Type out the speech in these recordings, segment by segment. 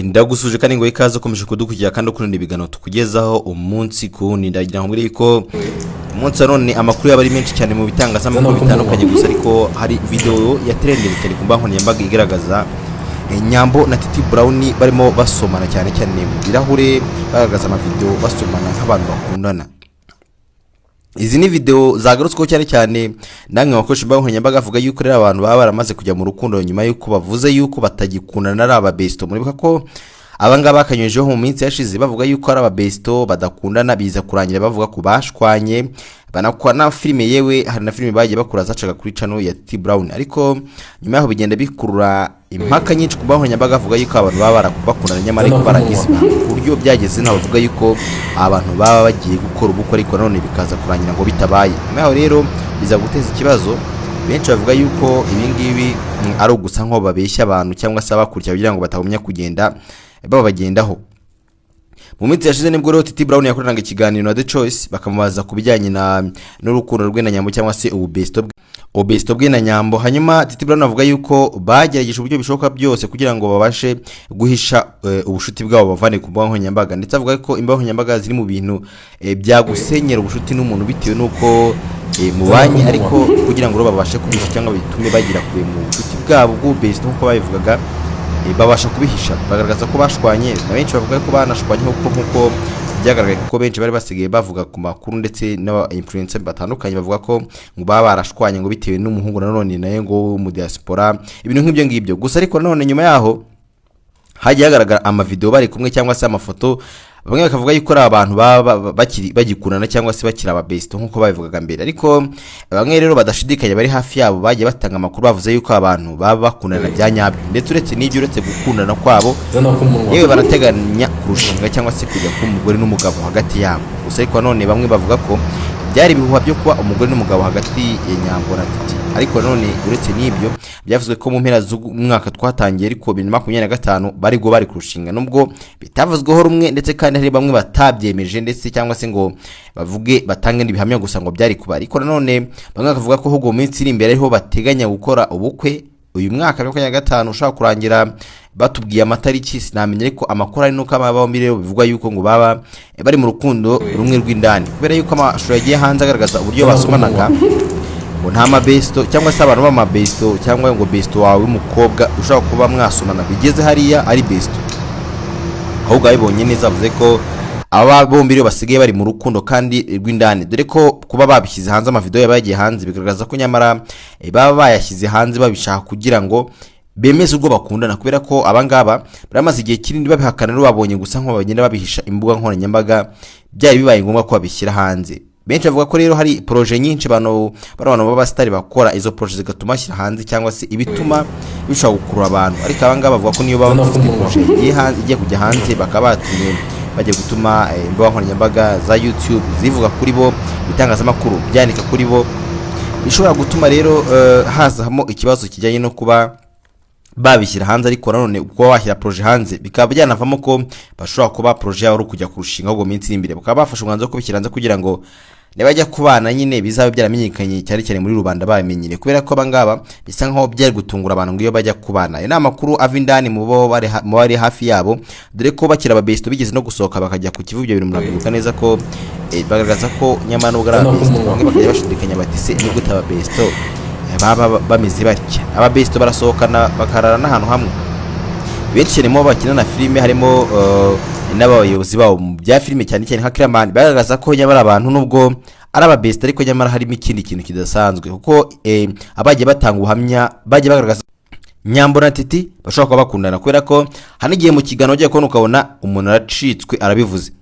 Ndagusuje kandi ngo ikaze ukomeje kudukurikira kandi ukunde ibiganiro tukugezaho umunsi kundi. Ndagira ngo mbwire ko umunsi none amakuru yaba ari menshi cyane mu bitangazamakuru bitandukanye, gusa ariko hari video ya trending cyane ku mbango nyambaga igaragaza Nyambo na Titi Brown barimo basomana cyane cyane mu birahure, bagaragaza ama video basomana nk'abantu bakundana. Izi ni video zagarutsweho cyane cyane namwe bakoresha mbango nyambaga avuga yuko rero abantu baba baramaze kujya mu rukundo nyuma yuko bavuze yuko batagikundana ari aba besto. Muribuka ko abangaba bakanyujeho mu minsi yashize bavuga yuko ari aba besto badakundana, biza kurangira bavuga ko bashwanye, banakwa na filime, yewe hari na filime bagiye bakura zacaga kuri channel ya Titi Brown. Ariko nyuma yaho bigenda bikurura impaka nyinshi ku mbango nyambaga avuga yuko abantu baba bakundana nyamara ariko baragize uburyo byageze nabo bavuga yuko abantu baba bagiye gukora ubukwe ariko none bikaza kurangira ngo bitabaye. Nyuma yaho rero biza guteza ikibazo, benshi bavuga yuko ibingibi ari ugusa nko babeshya abantu cyangwa se abakurikira kugira ngo batagumya kugenda babagendaho. Mu minsi yashize nibwo rero Titi Brown yakoranaga ikiganiro na The Choice, bakamubaza kubijyanye n'urukundo rwe na Nyambo cyangwa se ubesto bwe na Nyambo. Hanyuma Titi Brown avuga yuko bagerageje uburyo bishoboka byose kugira ngo babashe guhisha ubushuti bwabo bavane ku mbango nyambaga, ndetse avuga ko imbango nyambaga ziri mu bintu byagusenyera ubushuti n'umuntu bitewe nuko mubanye, ariko kugira ngo babashe kubisha cyangwa bitume bagira kure mu bushuti bwabo bw'ubesto nkuko babivugaga, babasha kubihisha. Bagaragaza ko bashwanye, na benshi bavuga ko banashwanye nkuko byagaragaye ko benshi bari basigaye bavuga ku makuru, ndetse n'aba influencer batandukanye bavuga ko ngo baba barashwanye ngo bitewe n'umuhungu nanone naye ngo mu diaspora, ibintu nk'ibyo ngibyo. Gusa ariko nanone nyuma yaho hagiye hagaragara ama video bari kumwe cyangwa se amafoto, bamwe bakavuga yuko ari abantu baba bagikundana cyangwa se bakira aba besto nkuko babivugaga mbere. Ariko bamwe rero badashidikanya bari hafi yabo bagiye batanga amakuru bavuze yuko abantu baba bakundana bya nyabyo, ndetse uretse n'ibyo, uretse gukundana kwabo yewe barateganya kurushinga cyangwa se kujya ku mugore n'umugabo hagati yabo. Gusa ariko none bamwe bavuga ko byari ibihuha byo kuba umugore n'umugabo hagati ya Nyambo na Titi. Ariko none uretse n'ibyo byavuzwe ko mu mpera z'umwaka twatangiye ariko 2025 bari kurushinga, nubwo bitavuzweho rumwe, ndetse kandi hari bamwe batabyemeje ndetse cyangwa se ngo bavuge batange n'ibihamya gusa ngo byari kuba. Ariko none bamwe bakavuga ko ahubwo mu minsi iri imbere ariho bateganya gukora ubukwe uyu mwaka 2025 ushaka kurangira. Batubwiye amatariki sinamenye, ariko amakuru ari nuko aba bombi rero bivugwa yuko ngo baba bari mu rukundo rumwe rw'indani, kubera yuko amashusho yagiye hanze agaragaza uburyo basomanaga ngo nta mabesto cyangwa se abantu b'amabesto cyangwa ngo besto wawe w'umukobwa ushaka kuba mwasomana bigeze hariya ari besto. Ahubwo abibonye neza avuze ko aba bombi rero basigaye bari mu rukundo kandi rw'indani, dore ko kuba babishyize hanze amavideo yabagiye hanze bigaragaza ko nyamara baba bayashyize hanze babishaka kugira ngo bemeze ubwo bakundana, kubera ko abangaba baramaze igihe kinini babihakana rero babonye gusa nko bagenda babihisha imbuga nkoranyambaga, byari bibaye ngombwa ko babishyira hanze. Benshi bavuga ko rero hari projet nyinshi abantu b'abastari bakora, izo projet zigatuma ashyira hanze cyangwa se ibituma bishobora gukurura abantu. Ariko abangaba bavuga ko niyo baba bafite projet igiye kujya hanze bakaba batumye bajya gutuma imbuga nkoranyambaga za YouTube zivuga kuri bo, bitangazamakuru byandika kuri bo, bishobora gutuma rero hazamo ikibazo kijyanye no kuba babishyira hanze. Ariko nanone uko washyira projet hanze bikaba byanavamo ko bashobora kuba projet yabo kujya kurushinga ahubwo minsi imbere bakaba bafasha umwanzuro ko bishyira hanze kugira ngo nebajya kubana nyine bizaba byaramenyekanye cyane cyane muri rubanda bamenyere, kubera ko abangaba bisa nkaho byari gutungura abantu ngo iyo bajya kubana. Ina makuru ava indani mu bo bari hafi yabo, dore ko bakira ababesto bigeze no gusohoka bakajya ku kivu, ibyo bintu murabibuka neza ko bagaragaza ko nyamara n'ubwo ari ababesto bamwe bakajya bashidikanya bati se ni gute ababesto baba bameze batya. Ababesto barasohokana bakarara n'ahantu hamwe. Benshi cyane mu bakina na filime harimo n'abayobozi babo bya filime cyane cyane nka Clement, bagaragaza ko nyamara abantu nubwo ari ababesto ariko nyamara harimo ikindi kintu kidasanzwe, kuko abagiye batanga ubuhamya bagiye bagaragaza Nyambo na Titi bashobora kuba bakundana, kubera ko hanigiye mu kiganiro ugiye kubona ukabona umuntu aracitswe arabivuze.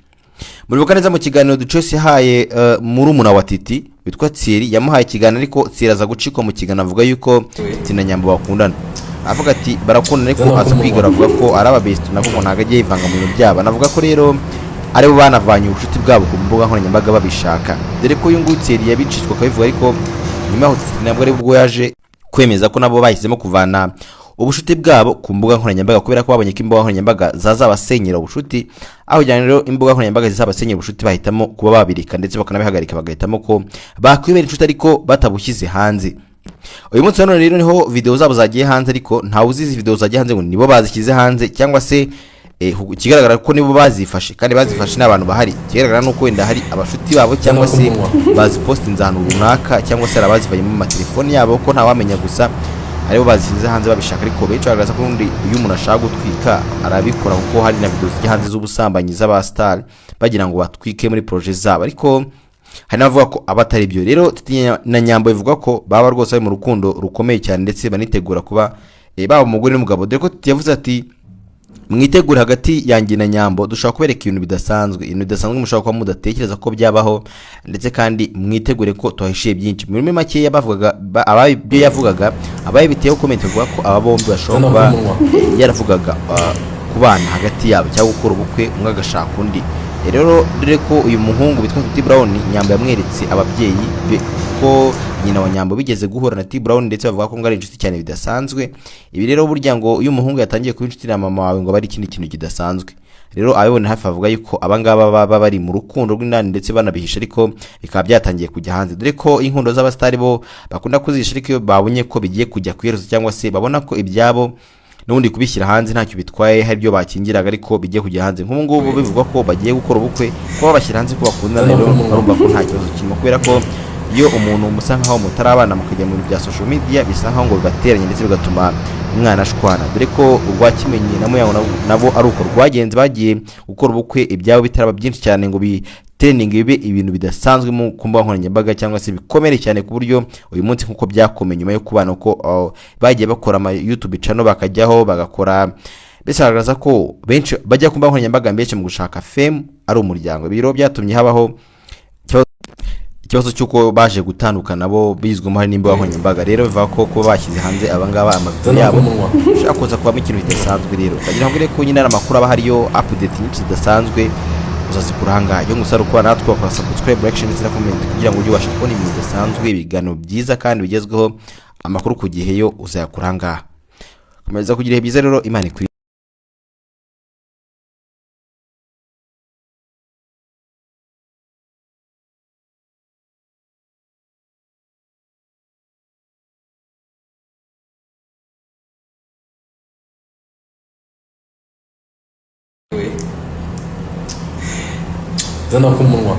Muribuka neza mu kiganiro The Choice yahaye murumuna wa Titi witwa Thierry, yamuhaye ikiganiro ariko Thierry aza gucikwa mu kiganiro avuga yuko Titi na Nyambo bakundana. Avuga ati barakundana ariko aza kwigora avuga ko ari ababesto nabo ngo ntago agiye yivanga mu bintu byabo. Navuga ko rero ari bo banavanye ubushuti bwabo ku mbuga nkoranyambaga babishaka, dore ko uyu nguyu Thierry yabicishwa akabivuga, ariko nyuma aho nabwo ari bwo yaje kwemeza ko nabo bahisemo kuvana ubushuti bwabo ku mbuga nkoranyambaga, kubera ko babonye ko imbuga nkoranyambaga zazabasenyera ubushuti. Aho cyane rero imbuga nkoranyambaga zizabasenyera ubushuti bahitamo kuba babirika ndetse bakanabihagarika, bagahitamo ko bakwibera inshuti ariko batabushyize hanze. Uyu munsi none rero niho video zabo zagiye hanze, ariko ntawe uzizi video zagiye hanze ngo nibo bazishyize hanze cyangwa se ikigaragara ko nibo bazifashe kandi bazifashe n'abantu bahari. Ikigaragara nuko wenda hari abashuti babo cyangwa se bazipostinze ahantu runaka cyangwa se abazivanye mu matelefoni yabo ko ntawamenya, gusa aribo bazisize hanze babishaka. Ariko benshi bagaragaza ko undi iyo umuntu ashaka gutwika arabikora, kuko hari na video zijya hanze z'ubusambanyi z'abastar bagira ngo batwike muri projet zabo. Ariko hari n'abavuga ko abatari byo. Rero na Nyambo ivuga ko baba rwose bari mu rukundo rukomeye cyane ndetse banitegura kuba baba umugore n'umugabo. Dore ko yavuze ati mwitegure hagati yanjye na Nyambo dushaka kubereka ibintu bidasanzwe mushaka kuba mudatekereza ko byabaho, ndetse kandi mwitegure ko tuhishiye byinshi. Muri make yabavugaga ababyo yavugaga abaye biteyeho comment bavuga ko aba bombi bashobora kuba yaravugaga kubana hagati yabo cyangwa gukora ubukwe umwe agashaka undi. Rero dore ko uyu muhungu bitwa T Brown Nyambo yamweretse ababyeyi ko nyina wa Nyambo bigeze guhura na T Brown, ndetse bavuga ko ngari inshuti cyane bidasanzwe. Ibi rero burya ngo uyu muhungu yatangiye kuba inshuti na mama wawe ngo bari ikindi kintu kidasanzwe. Rero abibona hafi avuga yuko abangaba baba bari mu rukundo rw'indani ndetse banabihisha, ariko bikaba byatangiye kujya hanze. Dore ko inkundo z'abastari bo bakunda kuzisha, ariko iyo babonye ko bigiye kujya kwiyeruza cyangwa se babona ko ibyabo n'ubundi kubishyira hanze ntacyo bitwaye, hari byo bakingiraga ariko bigiye kujya hanze. Nk'ubu ngubu bivugwa ko bagiye gukora ubukwe, ko babashyira hanze ko bakundana. Rero barumva ko nta kibazo kirimo, kubera ko iyo umuntu musa nkaho mutarabana mukajya mu bya social media bisa nkaho ngo bibateranye ndetse bigatuma umwana ashwana. Dore ko urwakimenye na Muyango nabo ari uko rwagenze, bagiye gukora ubukwe ibyabo bitaraba byinshi cyane ngo trending bibe ibintu bidasanzwe mu kumbuga nkoranyambaga cyangwa se bikomere cyane, ku buryo uyu munsi nkuko byakomeye nyuma yo kubana uko bagiye bakora ama YouTube channel bakajyaho bagakora, bisagaragaza ko benshi bajya kumbuga nkoranyambaga mbese mu gushaka fame ari umuryango. Biro byatumye habaho ikibazo cyuko baje gutandukana bo bizwemo hari n'imbuga nkoranyambaga. Rero bivuga ko kuba bashyize hanze abangaba amavideo yabo ushaka kuza kuba ikintu bidasanzwe. Rero bagira ngo ko nyine amakuru aba hariyo update nyinshi zidasanzwe uzazikuranga yo gusarukwa natwe bakora subscribe, like, ndetse na comment kugira ngo ujye ubasha kubona ibintu bidasanzwe, ibiganiro byiza kandi bigezweho, amakuru ku gihe yo uzayakuranga. Komeza kugira byiza rero, Imana ikuri. Zana ku munwa.